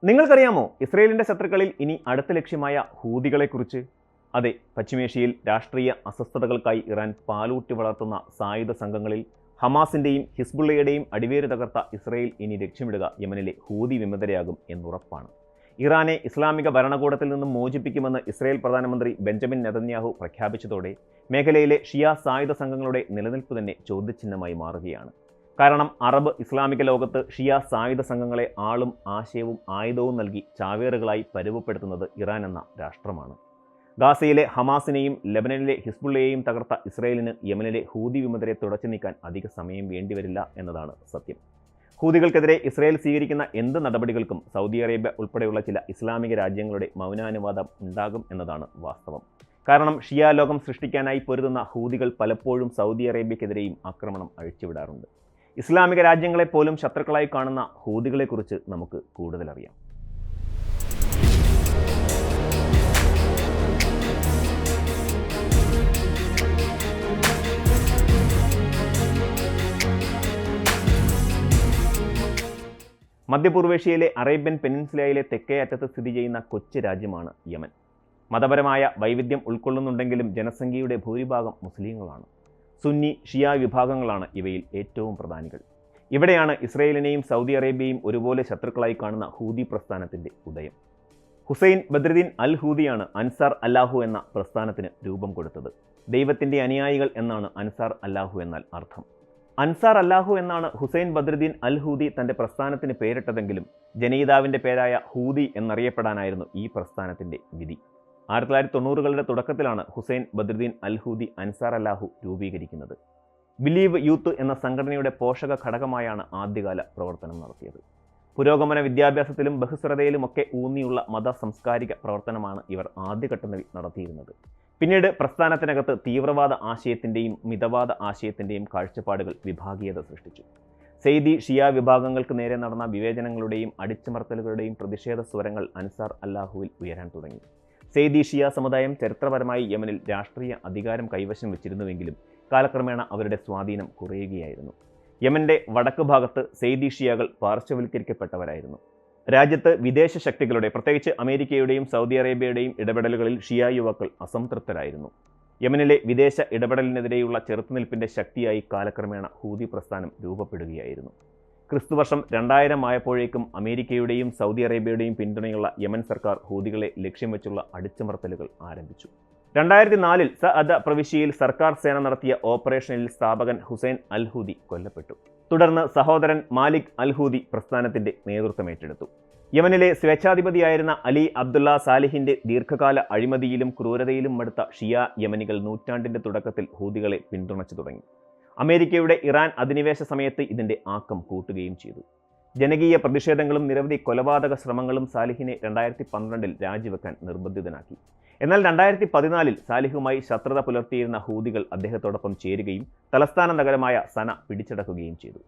നിങ്ങൾക്കറിയാമോ ഇസ്രയേലിന്റെ ശത്രുക്കളിൽ ഇനി അടുത്ത ലക്ഷ്യമായ ഹൂതികളെക്കുറിച്ച്? അതെ, പശ്ചിമേഷ്യയിൽ രാഷ്ട്രീയ അസ്വസ്ഥതകൾക്കായി ഇറാൻ പാലൂട്ടി വളർത്തുന്ന സായുധ സംഘങ്ങളിൽ ഹമാസിന്റെയും ഹിസ്ബുള്ളയുടെയും അടിവേര് തകർത്ത ഇസ്രയേൽ ഇനി ലക്ഷ്യമിടുക യമനിലെ ഹൂതി വിമതരെയാകും എന്നുറപ്പാണ്. ഇറാനെ ഇസ്ലാമിക ഭരണകൂടത്തിൽ നിന്നും മോചിപ്പിക്കുമെന്ന് ഇസ്രയേൽ പ്രധാനമന്ത്രി ബെഞ്ചമിൻ നെതന്യാഹു പ്രഖ്യാപിച്ചതോടെ മേഖലയിലെ ഷിയ സായുധ സംഘങ്ങളുടെ നിലനിൽപ്പ് തന്നെ ചോദ്യചിഹ്നമായി മാറുകയാണ്. കാരണം അറബ് ഇസ്ലാമിക ലോകത്ത് ഷിയ സായുധ സംഘങ്ങളെ ആളും ആശയവും ആയുധവും നൽകി ചാവേറുകളായി പരുവപ്പെടുത്തുന്നത് ഇറാൻ എന്ന രാഷ്ട്രമാണ്. ഗാസയിലെ ഹമാസിനെയും ലെബനനിലെ ഹിസ്ബുള്ളയെയും തകർത്ത ഇസ്രയേലിന് യമനിലെ ഹൂതി വിമതരെ തുടച്ചു നീക്കാൻ അധിക സമയം വേണ്ടിവരില്ല എന്നതാണ് സത്യം. ഹൂതികൾക്കെതിരെ ഇസ്രയേൽ സ്വീകരിക്കുന്ന എന്ത് നടപടികൾക്കും സൗദി അറേബ്യ ഉൾപ്പെടെയുള്ള ചില ഇസ്ലാമിക രാജ്യങ്ങളുടെ മൗനാനുവാദം ഉണ്ടാകും എന്നതാണ് വാസ്തവം. കാരണം ഷിയ ലോകം സൃഷ്ടിക്കാനായി പൊരുതുന്ന ഹൂതികൾ പലപ്പോഴും സൗദി അറേബ്യക്കെതിരെയും ആക്രമണം അഴിച്ചുവിടാറുണ്ട്. ഇസ്ലാമിക രാജ്യങ്ങളെപ്പോലും ശത്രുക്കളായി കാണുന്ന ഹൂതികളെക്കുറിച്ച് നമുക്ക് കൂടുതലറിയാം. മധ്യപൂർവേഷ്യയിലെ അറേബ്യൻ പെനിൻസുലയിലെ തെക്കേ അറ്റത്ത് സ്ഥിതി ചെയ്യുന്ന കൊച്ചു രാജ്യമാണ് യമൻ. മതപരമായ വൈവിധ്യം ഉൾക്കൊള്ളുന്നുണ്ടെങ്കിലും ജനസംഖ്യയുടെ ഭൂരിഭാഗം മുസ്ലിങ്ങളാണ്. സുന്നി, ഷിയ വിഭാഗങ്ങളാണ് ഇവയിൽ ഏറ്റവും പ്രധാനികൾ. ഇവിടെയാണ് ഇസ്രയേലിനെയും സൗദി അറേബ്യയും ഒരുപോലെ ശത്രുക്കളായി കാണുന്ന ഹൂതി പ്രസ്ഥാനത്തിൻ്റെ ഉദയം. ഹുസൈൻ ബദ്രുദ്ദീൻ അൽ ഹൂദിയാണ് അൻസാർ അല്ലാഹു എന്ന പ്രസ്ഥാനത്തിന് രൂപം കൊടുത്തത്. ദൈവത്തിൻ്റെ അനുയായികൾ എന്നാണ് അൻസാർ അല്ലാഹു എന്നാൽ അർത്ഥം. അൻസാർ അല്ലാഹു എന്നാണ് ഹുസൈൻ ബദ്രുദ്ദീൻ അൽ ഹൂദി തൻ്റെ പ്രസ്ഥാനത്തിന് പേരിട്ടതെങ്കിലും ജനയിതാവിൻ്റെ പേരായ ഹൂദി എന്നറിയപ്പെടാനായിരുന്നു ഈ പ്രസ്ഥാനത്തിൻ്റെ വിധി. 1990കളുടെ തുടക്കത്തിലാണ് ഹുസൈൻ ബദ്രുദ്ദീൻ അൽ ഹൂദി അൻസാർ അല്ലാഹു രൂപീകരിക്കുന്നത്. ബിലീവ് യൂത്ത് എന്ന സംഘടനയുടെ പോഷക ഘടകമായാണ് ആദ്യകാല പ്രവർത്തനം നടത്തിയത്. പുരോഗമന വിദ്യാഭ്യാസത്തിലും ബഹുസ്വരതയിലുമൊക്കെ ഊന്നിയുള്ള മത സാംസ്കാരിക പ്രവർത്തനമാണ് ഇവർ ആദ്യഘട്ടത്തിൽ നടത്തിയിരുന്നത്. പിന്നീട് പ്രസ്ഥാനത്തിനകത്ത് തീവ്രവാദ ആശയത്തിൻ്റെയും മിതവാദ ആശയത്തിൻ്റെയും കാഴ്ചപ്പാടുകൾ വിഭാഗീയത സൃഷ്ടിച്ചു. സെയ്ദി ഷിയ വിഭാഗങ്ങൾക്ക് നേരെ നടന്ന വിവേചനങ്ങളുടെയും അടിച്ചമർത്തലുകളുടെയും പ്രതിഷേധ സ്വരങ്ങൾ അൻസാർ അല്ലാഹുവിൽ ഉയരാൻ തുടങ്ങി. സെയ്ദി ഷിയ സമുദായം ചരിത്രപരമായി യമനിൽ രാഷ്ട്രീയ അധികാരം കൈവശം വെച്ചിരുന്നുവെങ്കിലും കാലക്രമേണ അവരുടെ സ്വാധീനം കുറയുകയായിരുന്നു. യമന്റെ വടക്ക് ഭാഗത്ത് സെയ്ദി ഷിയകൾ പാർശ്വവൽക്കരിക്കപ്പെട്ടവരായിരുന്നു. രാജ്യത്ത് വിദേശ ശക്തികളുടെ, പ്രത്യേകിച്ച് അമേരിക്കയുടെയും സൗദി അറേബ്യയുടെയും ഇടപെടലുകളിൽ ഷിയ യുവാക്കൾ അസംതൃപ്തരായിരുന്നു. യമനിലെ വിദേശ ഇടപെടലിനെതിരെയുള്ള ചെറുത്തുനിൽപ്പിൻ്റെ ശക്തിയായി കാലക്രമേണ ഹൂതി പ്രസ്ഥാനം രൂപപ്പെടുകയായിരുന്നു. ക്രിസ്തുവർഷം 2000 ആയപ്പോഴേക്കും അമേരിക്കയുടെയും സൗദി അറേബ്യയുടെയും പിന്തുണയുള്ള യമൻ സർക്കാർ ഹൂതികളെ ലക്ഷ്യം വെച്ചുള്ള അടിച്ചമർത്തലുകൾ ആരംഭിച്ചു. 2004 സഅദ പ്രവിശ്യയിൽ സർക്കാർ സേന നടത്തിയ ഓപ്പറേഷനിൽ സ്ഥാപകൻ ഹുസൈൻ അൽ ഹൂദി കൊല്ലപ്പെട്ടു. തുടർന്ന് സഹോദരൻ മാലിക് അൽ ഹൂദി പ്രസ്ഥാനത്തിന്റെ നേതൃത്വമേറ്റെടുത്തു. യമനിലെ സ്വേച്ഛാധിപതിയായിരുന്ന അലി അബ്ദുള്ള സാലിഹിന്റെ ദീർഘകാല അഴിമതിയിലും ക്രൂരതയിലും മടുത്ത ഷിയ യമനികൾ നൂറ്റാണ്ടിന്റെ തുടക്കത്തിൽ ഹൂതികളെ പിന്തുണച്ചു തുടങ്ങി. അമേരിക്കയുടെ ഇറാൻ അധിനിവേശ സമയത്ത് ഇതിന്റെ ആക്കം കൂട്ടുകയും ചെയ്തു. ജനകീയ പ്രതിഷേധങ്ങളും നിരവധി കൊലപാതക ശ്രമങ്ങളും സാലിഹിനെ 2012 രാജിവെക്കാൻ നിർബന്ധിതനാക്കി. എന്നാൽ 2014 സാലിഹുമായി ശത്രുത പുലർത്തിയിരുന്ന ഹൂതികൾ അദ്ദേഹത്തോടൊപ്പം ചേരുകയും തലസ്ഥാന നഗരമായ സന പിടിച്ചടക്കുകയും ചെയ്തു.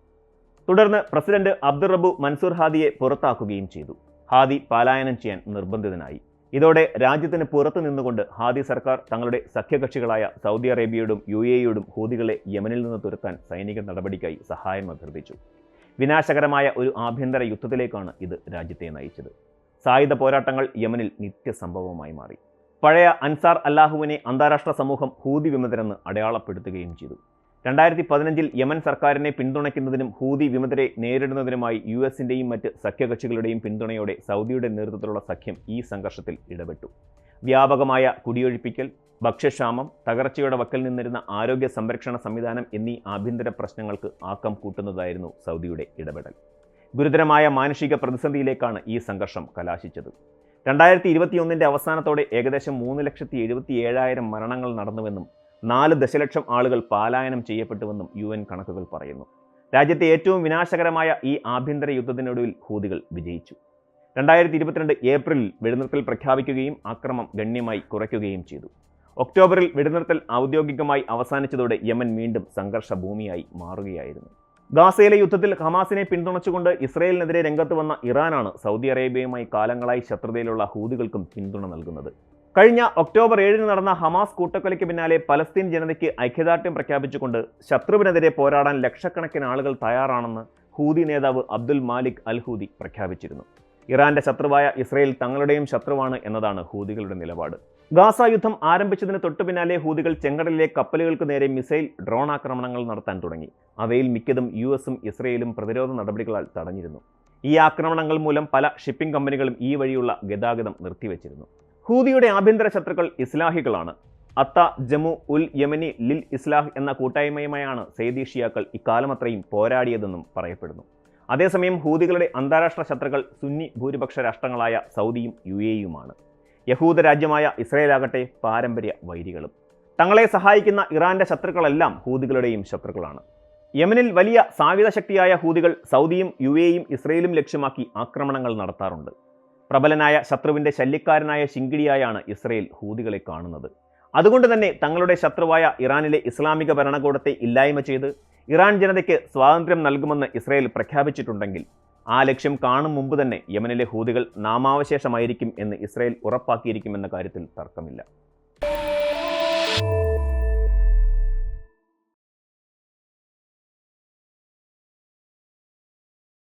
തുടർന്ന് പ്രസിഡന്റ് അബ്ദുറബു മൻസൂർ ഹാദിയെ പുറത്താക്കുകയും ചെയ്തു. ഹാദി പലായനം ചെയ്യാൻ നിർബന്ധിതനായി. ഇതോടെ രാജ്യത്തിന് പുറത്തു നിന്നുകൊണ്ട് ഹാദി സർക്കാർ തങ്ങളുടെ സഖ്യകക്ഷികളായ സൗദി അറേബ്യയോടും UAEയോടും ഹൂതികളെ യമനിൽ നിന്ന് തുരത്താൻ സൈനിക നടപടിക്കായി സഹായം അഭ്യർത്ഥിച്ചു. വിനാശകരമായ ഒരു ആഭ്യന്തര യുദ്ധത്തിലേക്കാണ് ഇത് രാജ്യത്തെ നയിച്ചത്. സായുധ പോരാട്ടങ്ങൾ യമനിൽ നിത്യസംഭവമായി മാറി. പഴയ അൻസാർ അല്ലാഹുവിനെ അന്താരാഷ്ട്ര സമൂഹം ഹൂതി വിമതരെന്ന് അടയാളപ്പെടുത്തുകയും ചെയ്തു. 2015 യമൻ സർക്കാരിനെ പിന്തുണയ്ക്കുന്നതിനും ഹൂതി വിമതരെ നേരിടുന്നതിനുമായി US-ൻ്റെയും മറ്റ് സഖ്യകക്ഷികളുടെയും പിന്തുണയോടെ സൗദിയുടെ നേതൃത്വത്തിലുള്ള സഖ്യം ഈ സംഘർഷത്തിൽ ഇടപെട്ടു. വ്യാപകമായ കുടിയൊഴിപ്പിക്കൽ, ഭക്ഷ്യക്ഷാമം, തകർച്ചയുടെ വക്കിൽ നിന്നിരുന്ന ആരോഗ്യ സംരക്ഷണ സംവിധാനം എന്നീ ആഭ്യന്തര പ്രശ്നങ്ങൾക്ക് ആക്കം കൂട്ടുന്നതായിരുന്നു സൗദിയുടെ ഇടപെടൽ. ഗുരുതരമായ മാനുഷിക പ്രതിസന്ധിയിലേക്കാണ് ഈ സംഘർഷം കലാശിച്ചത്. 2021 അവസാനത്തോടെ ഏകദേശം 3,77,000 മരണങ്ങൾ നടന്നുവെന്നും 4 ദശലക്ഷം ആളുകൾ പലായനം ചെയ്യപ്പെട്ടുവെന്നും UN കണക്കുകൾ പറയുന്നു. രാജ്യത്തെ ഏറ്റവും വിനാശകരമായ ഈ ആഭ്യന്തര യുദ്ധത്തിനൊടുവിൽ ഹൂതികൾ വിജയിച്ചു. 2022 ഏപ്രിലിൽ വെടിനിർത്തൽ പ്രഖ്യാപിക്കുകയും ആക്രമണം ഗണ്യമായി കുറയ്ക്കുകയും ചെയ്തു. ഒക്ടോബറിൽ വെടിനിർത്തൽ ഔദ്യോഗികമായി അവസാനിച്ചതോടെ യമൻ വീണ്ടും സംഘർഷ ഭൂമിയായി മാറുകയായിരുന്നു. ഗാസയിലെ യുദ്ധത്തിൽ ഹമാസിനെ പിന്തുണച്ചുകൊണ്ട് ഇസ്രയേലിനെതിരെ രംഗത്ത് വന്ന ഇറാനാണ് സൗദി അറേബ്യയുമായി കാലങ്ങളായി ശത്രുതയിലുള്ള ഹൂതികൾക്കും പിന്തുണ നൽകുന്നത്. കഴിഞ്ഞ ഒക്ടോബർ 7 നടന്ന ഹമാസ് കൂട്ടക്കൊലയ്ക്ക് പിന്നാലെ പലസ്തീൻ ജനതയ്ക്ക് ഐക്യദാർഢ്യം പ്രഖ്യാപിച്ചുകൊണ്ട് ശത്രുവിനെതിരെ പോരാടാൻ ലക്ഷക്കണക്കിന് ആളുകൾ തയ്യാറാണെന്ന് ഹൂതി നേതാവ് അബ്ദുൽ മാലിക് അൽ ഹൂദി പ്രഖ്യാപിച്ചിരുന്നു. ഇറാന്റെ ശത്രുവായ ഇസ്രയേൽ തങ്ങളുടെയും ശത്രുവാണ് എന്നതാണ് ഹൂതികളുടെ നിലപാട്. ഗാസ യുദ്ധം ആരംഭിച്ചതിന് തൊട്ടു പിന്നാലെ ഹൂതികൾ ചെങ്കടലിലെ കപ്പലുകൾക്ക് നേരെ മിസൈൽ, ഡ്രോൺ ആക്രമണങ്ങൾ നടത്താൻ തുടങ്ങി. അവയിൽ മിക്കതും US-ഉം ഇസ്രയേലും പ്രതിരോധ നടപടികളാൽ തടഞ്ഞിരുന്നു. ഈ ആക്രമണങ്ങൾ മൂലം പല ഷിപ്പിംഗ് കമ്പനികളും ഈ വഴിയുള്ള ഗതാഗതം നിർത്തിവെച്ചിരുന്നു. ഹൂതിയുടെ ആഭ്യന്തര ശത്രുക്കൾ ഇസ്ലാഹികളാണ്. അത്ത, ജമു ഉൽ യമനി ലിൽ ഇസ്ലാഹ് എന്ന കൂട്ടായ്മയുമായാണ് സെയ്ദി ഷിയാക്കൾ ഇക്കാലമത്രയും പോരാടിയതെന്നും പറയപ്പെടുന്നു. അതേസമയം ഹൂതികളുടെ അന്താരാഷ്ട്ര ശത്രുക്കൾ സുന്നി ഭൂരിപക്ഷ രാഷ്ട്രങ്ങളായ സൗദിയും UAE-യുമാണ്. യഹൂദ രാജ്യമായ ഇസ്രയേലാകട്ടെ പാരമ്പര്യ വൈരികളും. തങ്ങളെ സഹായിക്കുന്ന ഇറാന്റെ ശത്രുക്കളെല്ലാം ഹൂതികളുടെയും ശത്രുക്കളാണ്. യമനിൽ വലിയ സായുധ ശക്തിയായ ഹൂതികൾ സൗദിയും UAE-യും ഇസ്രയേലും ലക്ഷ്യമാക്കി ആക്രമണങ്ങൾ നടത്താറുണ്ട്. പ്രബലനായ ശത്രുവിന്റെ ശല്യക്കാരനായ ശിങ്കിടിയായാണ് ഇസ്രയേൽ ഹൂതികളെ കാണുന്നത്. അതുകൊണ്ട് തന്നെ തങ്ങളുടെ ശത്രുവായ ഇറാനിലെ ഇസ്ലാമിക ഭരണകൂടത്തെ ഇല്ലായ്മ ചെയ്ത് ഇറാൻ ജനതയ്ക്ക് സ്വാതന്ത്ര്യം നൽകുമെന്ന് ഇസ്രയേൽ പ്രഖ്യാപിച്ചിട്ടുണ്ടെങ്കിൽ ആ ലക്ഷ്യം കാണും മുമ്പ് തന്നെ യമനിലെ ഹൂതികൾ നാമാവശേഷമായിരിക്കും എന്ന് ഇസ്രയേൽ ഉറപ്പാക്കിയിരിക്കുമെന്ന കാര്യത്തിൽ തർക്കമില്ല.